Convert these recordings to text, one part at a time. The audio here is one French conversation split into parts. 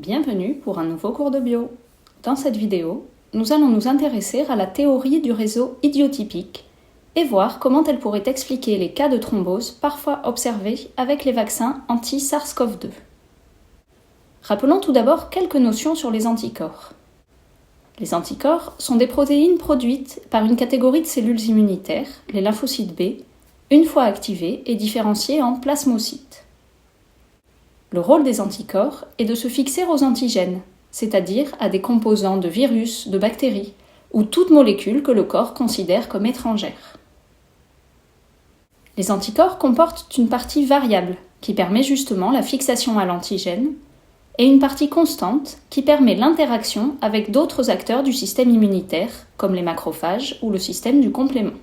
Bienvenue pour un nouveau cours de bio. Dans cette vidéo, nous allons nous intéresser à la théorie du réseau idiotypique et voir comment elle pourrait expliquer les cas de thrombose parfois observés avec les vaccins anti-SARS-CoV-2. Rappelons tout d'abord quelques notions sur les anticorps. Les anticorps sont des protéines produites par une catégorie de cellules immunitaires, les lymphocytes B, une fois activées et différenciées en plasmocytes. Le rôle des anticorps est de se fixer aux antigènes, c'est-à-dire à des composants de virus, de bactéries, ou toute molécule que le corps considère comme étrangère. Les anticorps comportent une partie variable, qui permet justement la fixation à l'antigène, et une partie constante, qui permet l'interaction avec d'autres acteurs du système immunitaire, comme les macrophages ou le système du complément.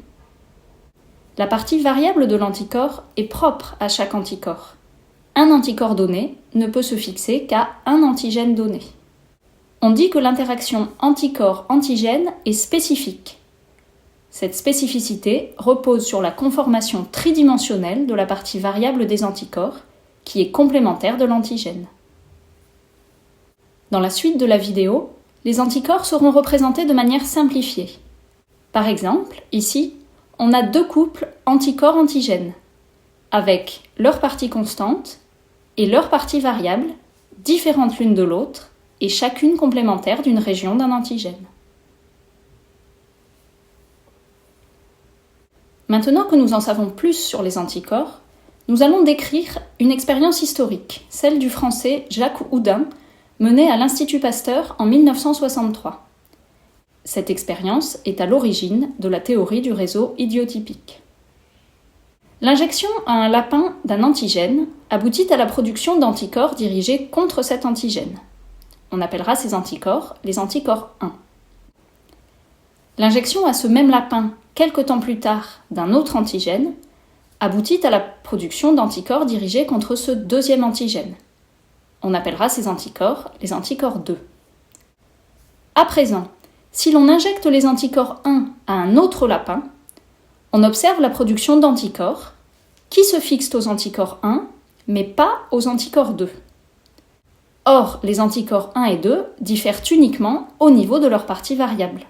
La partie variable de l'anticorps est propre à chaque anticorps. Un anticorps donné ne peut se fixer qu'à un antigène donné. On dit que l'interaction anticorps-antigène est spécifique. Cette spécificité repose sur la conformation tridimensionnelle de la partie variable des anticorps, qui est complémentaire de l'antigène. Dans la suite de la vidéo, les anticorps seront représentés de manière simplifiée. Par exemple, ici, on a deux couples anticorps-antigènes, avec leur partie constante et leur partie variable, différentes l'une de l'autre, et chacune complémentaire d'une région d'un antigène. Maintenant que nous en savons plus sur les anticorps, nous allons décrire une expérience historique, celle du Français Jacques Houdin, menée à l'Institut Pasteur en 1963. Cette expérience est à l'origine de la théorie du réseau idiotypique. L'injection à un lapin d'un antigène aboutit à la production d'anticorps dirigés contre cet antigène. On appellera ces anticorps les anticorps 1. L'injection à ce même lapin, quelque temps plus tard, d'un autre antigène, aboutit à la production d'anticorps dirigés contre ce deuxième antigène. On appellera ces anticorps les anticorps 2. À présent, si l'on injecte les anticorps 1 à un autre lapin, on observe la production d'anticorps qui se fixent aux anticorps 1, mais pas aux anticorps 2. Or, les anticorps 1 et 2 diffèrent uniquement au niveau de leur partie variable.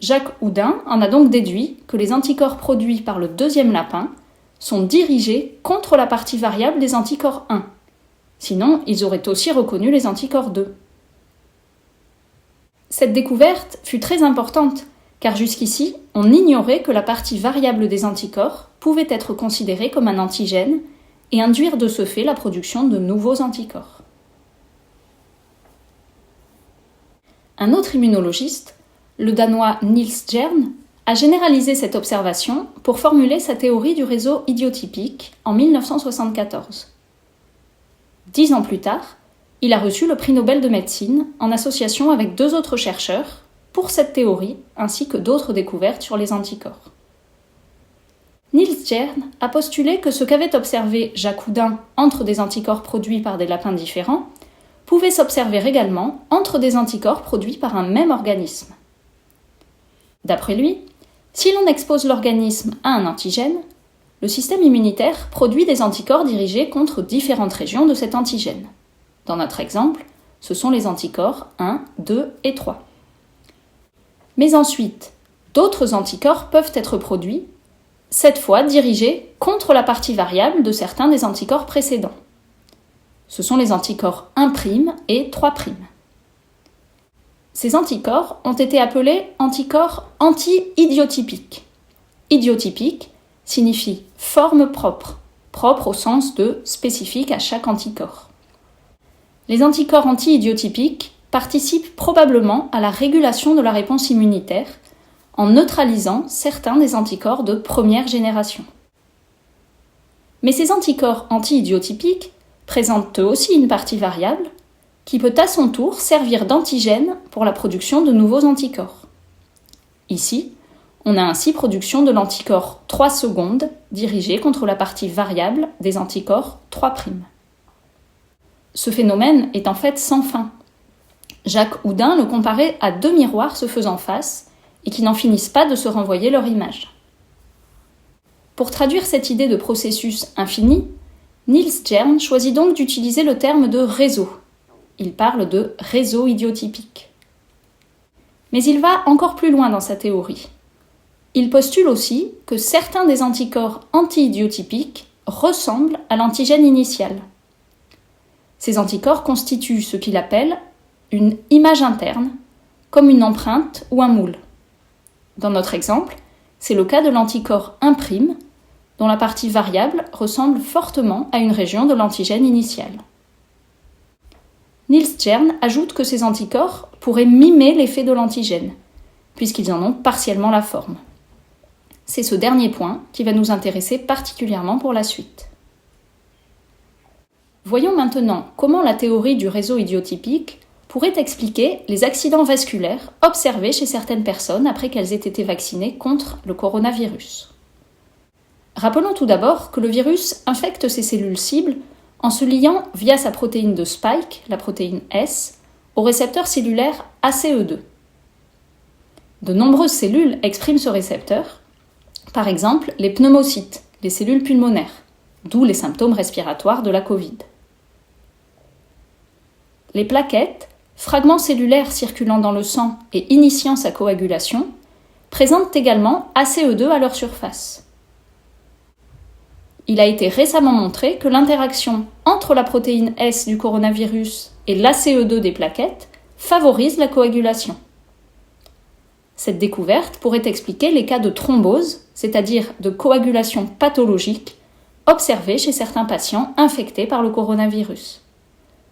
Jacques Houdin en a donc déduit que les anticorps produits par le deuxième lapin sont dirigés contre la partie variable des anticorps 1. Sinon, ils auraient aussi reconnu les anticorps 2. Cette découverte fut très importante, car jusqu'ici, on ignorait que la partie variable des anticorps pouvait être considérée comme un antigène et induire de ce fait la production de nouveaux anticorps. Un autre immunologiste, le Danois Niels Jern, a généralisé cette observation pour formuler sa théorie du réseau idiotypique en 1974. 10 ans plus tard, il a reçu le prix Nobel de médecine en association avec 2 autres chercheurs pour cette théorie ainsi que d'autres découvertes sur les anticorps. Niels Jern a postulé que ce qu'avait observé Jacques Houdin entre des anticorps produits par des lapins différents pouvait s'observer également entre des anticorps produits par un même organisme. D'après lui, si l'on expose l'organisme à un antigène, le système immunitaire produit des anticorps dirigés contre différentes régions de cet antigène. Dans notre exemple, ce sont les anticorps 1, 2 et 3. Mais ensuite, d'autres anticorps peuvent être produits, cette fois dirigés contre la partie variable de certains des anticorps précédents. Ce sont les anticorps 1' et 3'. Ces anticorps ont été appelés anticorps anti-idiotypiques. Idiotypique signifie forme propre, propre au sens de spécifique à chaque anticorps. Les anticorps anti-idiotypiques participent probablement à la régulation de la réponse immunitaire en neutralisant certains des anticorps de première génération. Mais ces anticorps anti-idiotypiques présentent eux aussi une partie variable qui peut à son tour servir d'antigène pour la production de nouveaux anticorps. Ici, on a ainsi production de l'anticorps 3 secondes dirigé contre la partie variable des anticorps 3'. Ce phénomène est en fait sans fin. Jacques Houdin le comparait à 2 miroirs se faisant face et qui n'en finissent pas de se renvoyer leur image. Pour traduire cette idée de processus infini, Niels Jern choisit donc d'utiliser le terme de réseau, Il parle de réseau idiotypique. Mais il va encore plus loin dans sa théorie. Il postule aussi que certains des anticorps anti-idiotypiques ressemblent à l'antigène initial. Ces anticorps constituent ce qu'il appelle une image interne, comme une empreinte ou un moule. Dans notre exemple, c'est le cas de l'anticorps imprime, dont la partie variable ressemble fortement à une région de l'antigène initial. Niels Jerne ajoute que ces anticorps pourraient mimer l'effet de l'antigène, puisqu'ils en ont partiellement la forme. C'est ce dernier point qui va nous intéresser particulièrement pour la suite. Voyons maintenant comment la théorie du réseau idiotypique pourrait expliquer les accidents vasculaires observés chez certaines personnes après qu'elles aient été vaccinées contre le coronavirus. Rappelons tout d'abord que le virus infecte ces cellules cibles en se liant via sa protéine de spike, la protéine S, au récepteur cellulaire ACE2. De nombreuses cellules expriment ce récepteur, par exemple les pneumocytes, les cellules pulmonaires, d'où les symptômes respiratoires de la Covid. Les plaquettes, fragments cellulaires circulant dans le sang et initiant sa coagulation, présentent également ACE2 à leur surface. Il a été récemment montré que l'interaction entre la protéine S du coronavirus et l'ACE2 des plaquettes favorise la coagulation. Cette découverte pourrait expliquer les cas de thrombose, c'est-à-dire de coagulation pathologique, observés chez certains patients infectés par le coronavirus.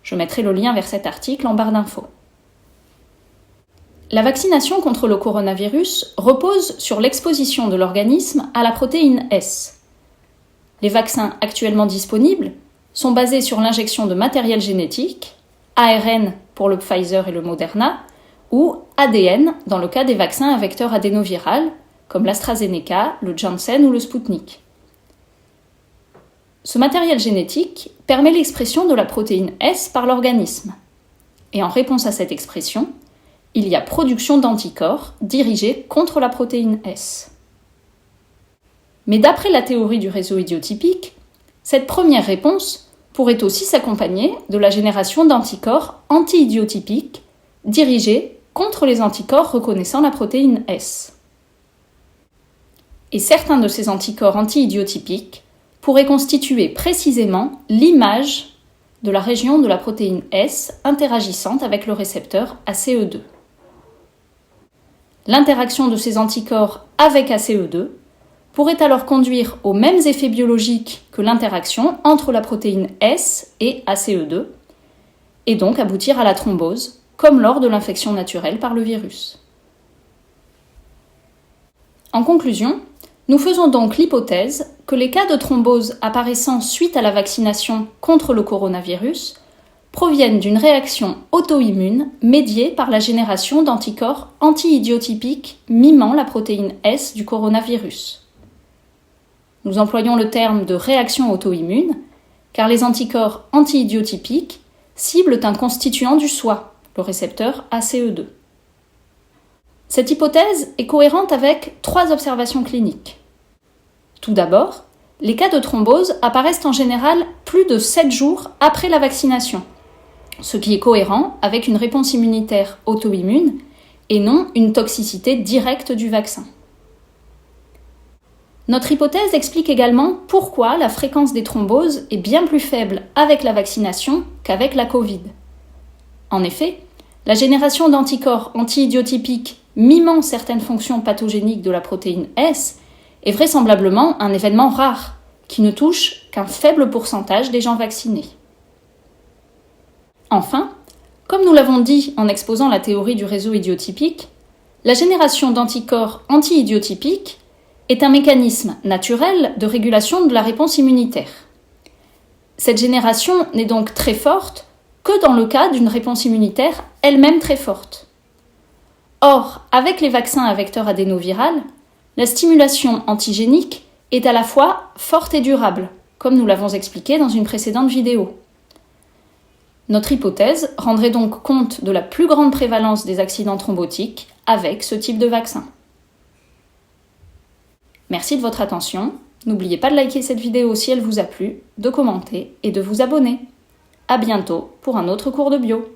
Je mettrai le lien vers cet article en barre d'infos. La vaccination contre le coronavirus repose sur l'exposition de l'organisme à la protéine S. Les vaccins actuellement disponibles sont basés sur l'injection de matériel génétique, ARN pour le Pfizer et le Moderna, ou ADN dans le cas des vaccins à vecteur adénoviral, comme l'AstraZeneca, le Janssen ou le Sputnik. Ce matériel génétique permet l'expression de la protéine S par l'organisme. Et en réponse à cette expression, il y a production d'anticorps dirigés contre la protéine S. Mais d'après la théorie du réseau idiotypique, cette première réponse pourrait aussi s'accompagner de la génération d'anticorps anti-idiotypiques dirigés contre les anticorps reconnaissant la protéine S. Et certains de ces anticorps anti-idiotypiques pourrait constituer précisément l'image de la région de la protéine S interagissante avec le récepteur ACE2. L'interaction de ces anticorps avec ACE2 pourrait alors conduire aux mêmes effets biologiques que l'interaction entre la protéine S et ACE2, et donc aboutir à la thrombose, comme lors de l'infection naturelle par le virus. En conclusion, nous faisons donc l'hypothèse que les cas de thrombose apparaissant suite à la vaccination contre le coronavirus proviennent d'une réaction auto-immune médiée par la génération d'anticorps anti-idiotypiques mimant la protéine S du coronavirus. Nous employons le terme de réaction auto-immune car les anticorps anti-idiotypiques ciblent un constituant du soi, le récepteur ACE2. Cette hypothèse est cohérente avec 3 observations cliniques. Tout d'abord, les cas de thrombose apparaissent en général plus de 7 jours après la vaccination, ce qui est cohérent avec une réponse immunitaire auto-immune et non une toxicité directe du vaccin. Notre hypothèse explique également pourquoi la fréquence des thromboses est bien plus faible avec la vaccination qu'avec la Covid. En effet, la génération d'anticorps anti-idiotypiques mimant certaines fonctions pathogéniques de la protéine S est vraisemblablement un événement rare qui ne touche qu'un faible pourcentage des gens vaccinés. Enfin, comme nous l'avons dit en exposant la théorie du réseau idiotypique, la génération d'anticorps anti-idiotypiques est un mécanisme naturel de régulation de la réponse immunitaire. Cette génération n'est donc très forte que dans le cas d'une réponse immunitaire elle-même très forte. Or, avec les vaccins à vecteur adénoviral, la stimulation antigénique est à la fois forte et durable, comme nous l'avons expliqué dans une précédente vidéo. Notre hypothèse rendrait donc compte de la plus grande prévalence des accidents thrombotiques avec ce type de vaccin. Merci de votre attention. N'oubliez pas de liker cette vidéo si elle vous a plu, de commenter et de vous abonner. À bientôt pour un autre cours de bio.